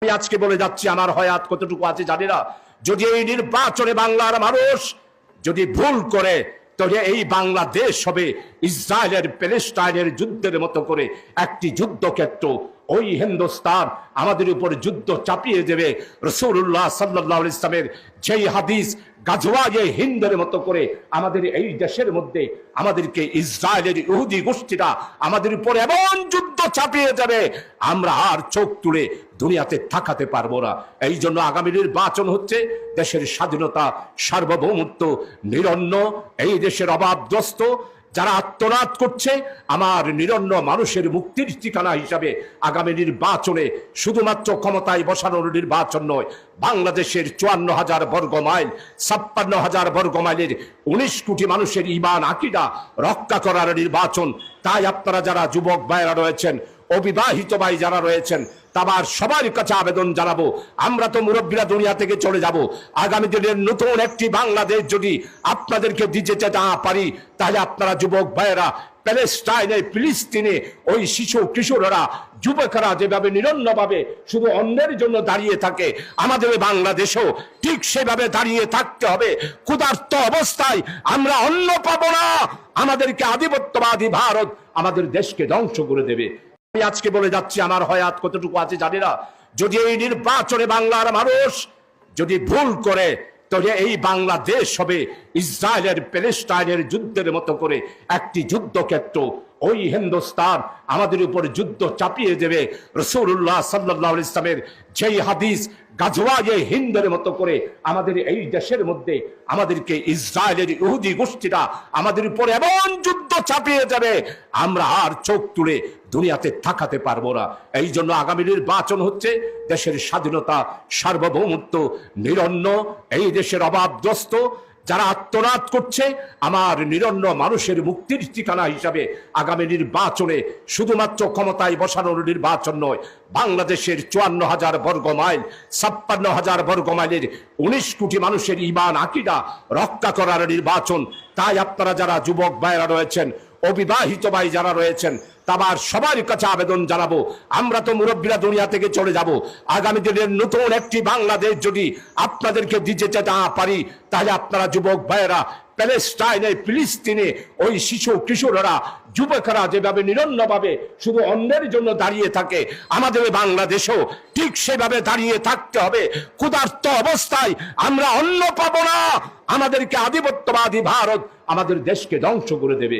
আমি আজকে বলে যাচ্ছি আমার হয়াত কতটুকু আছে জানি না। যদি এই নির্বাচনে বাংলার মানুষ যদি ভুল করে তবে এই বাংলাদেশ হবে ইসরায়েলের প্যালেস্টাইনের যুদ্ধের মতো করে একটি যুদ্ধক্ষেত্র। ওই হিন্দুস্তান আমাদের উপর যুদ্ধ চাপিয়ে দেবে। রাসূলুল্লাহ সাল্লাল্লাহু আলাইহি ওয়াসাল্লামের যেই হাদিস গাজওয়ায়ে হিন্দের মতো করে আমাদের এই দেশের মধ্যে আমাদেরকে ইসরায়েলের ইহুদি গোষ্ঠীরা আমাদের উপর এমন যুদ্ধ চাপিয়ে যাবে, আমরা আর চোখ তুলে দুনিয়াতে থাকাতে পারবো না। এই জন্য আগামী নির্বাচন হচ্ছে দেশের স্বাধীনতা, সার্বভৌমত্ব নিরন্ন, এই দেশের অভাবগ্রস্ত যারা আত্মনাদ করছে, আমার নিরন্ন মানুষের মুক্তির ঠিকানা হিসাবে আগামী নির্বাচনে শুধুমাত্র ক্ষমতায় বসানোর নির্বাচন নয়, বাংলাদেশের 54,000 বর্গ মাইল, 56,000 বর্গ মাইলের 19 কোটি মানুষের ঈমান আকীদা রক্ষা করার নির্বাচন। তাই আপনারা যারা যুবক ভাইরা রয়েছেন, অবিবাহিত ভাই যারা রয়েছেন, তাবার সবার কাছে আবেদন জানাবো, আমরা তো মুরব্বীরা দুনিয়া থেকে চলে যাব। আগামী দিনের নতুন একটি বাংলাদেশ যদি আপনাদেরকে দিতে না পারি, তাহলে আপনারা যুবক ভাইয়েরা প্যালেস্টাইনে, ফিলিস্তিনে ওই শিশু কিশোররা, যুবকেরা যেভাবে নিরন্নভাবে শুধু অন্যের জন্য দাঁড়িয়ে থাকে, আমাদের বাংলাদেশও ঠিক সেভাবে দাঁড়িয়ে থাকতে হবে। ক্ষুধার্ত অবস্থায় আমরা অন্ন পাবো না, আমাদেরকে আধিপত্যবাদী ভারত আমাদের দেশকে ধ্বংস করে দেবে। আমি আজকে বলে যাচ্ছি আমার হয়াত কতটুকু আছে জানি না। যদি এই নির্বাচনে বাংলার মানুষ যদি ভুল করে তবে এই বাংলাদেশ হবে ইসরায়েলের প্যালেস্টাইনের যুদ্ধের মতো করে একটি যুদ্ধক্ষেত্র। ওই হিন্দুস্তান আমাদের উপর যুদ্ধ চাপিয়ে দেবে। রাসূলুল্লাহ সাল্লাল্লাহু আলাইহি ওয়াসাল্লামের যেই হাদিস গাজওয়ায়ে হিন্দের মতো করে আমাদের এই দেশের মধ্যে আমাদেরকে ইসরায়েলের ইহুদি গোষ্ঠীরা আমাদের উপর এমন যুদ্ধ চাপিয়ে যাবে, আমরা আর চোখ তুলে দুনিয়াতে থাকাতে পারবো না। এই জন্য আগামী নির্বাচন হচ্ছে দেশের স্বাধীনতা, সার্বভৌমত্ব নিরন্ন, এই দেশের অভাবগ্রস্ত যারা আত্মনাদ করছে, আমার নিরন্ন মানুষের মুক্তির ঠিকানা হিসাবে আগামী নির্বাচনে শুধুমাত্র ক্ষমতায় বসানোর নির্বাচন নয়, বাংলাদেশের 54,000 বর্গ মাইল, 56,000 বর্গ মাইলের 19 কোটি মানুষের ঈমান আকীদা রক্ষা করার নির্বাচন। তাই আপনারা যারা যুবক ভাইরা রয়েছেন, অবিবাহিত ভাই যারা রয়েছেন, তাবার সবার কাছে আবেদন জানাবো, আমরা তো মুরব্বীরা দুনিয়া থেকে চলে যাব। আগামী দিনের নতুন একটি বাংলাদেশ যদি আপনাদেরকে দিতে না পারি, তাহলে আপনারা যুবক ভাইয়েরা প্যালেস্টাইনে, ফিলিস্তিনে ওই শিশু কিশোররা, যুবকেরা যেভাবে নিরন্নভাবে শুধু অন্যের জন্য দাঁড়িয়ে থাকে, আমাদের বাংলাদেশও ঠিক সেভাবে দাঁড়িয়ে থাকতে হবে। ক্ষুধার্ত অবস্থায় আমরা অন্ন পাবো না, আমাদেরকে আধিপত্যবাদী ভারত আমাদের দেশকে ধ্বংস করে দেবে।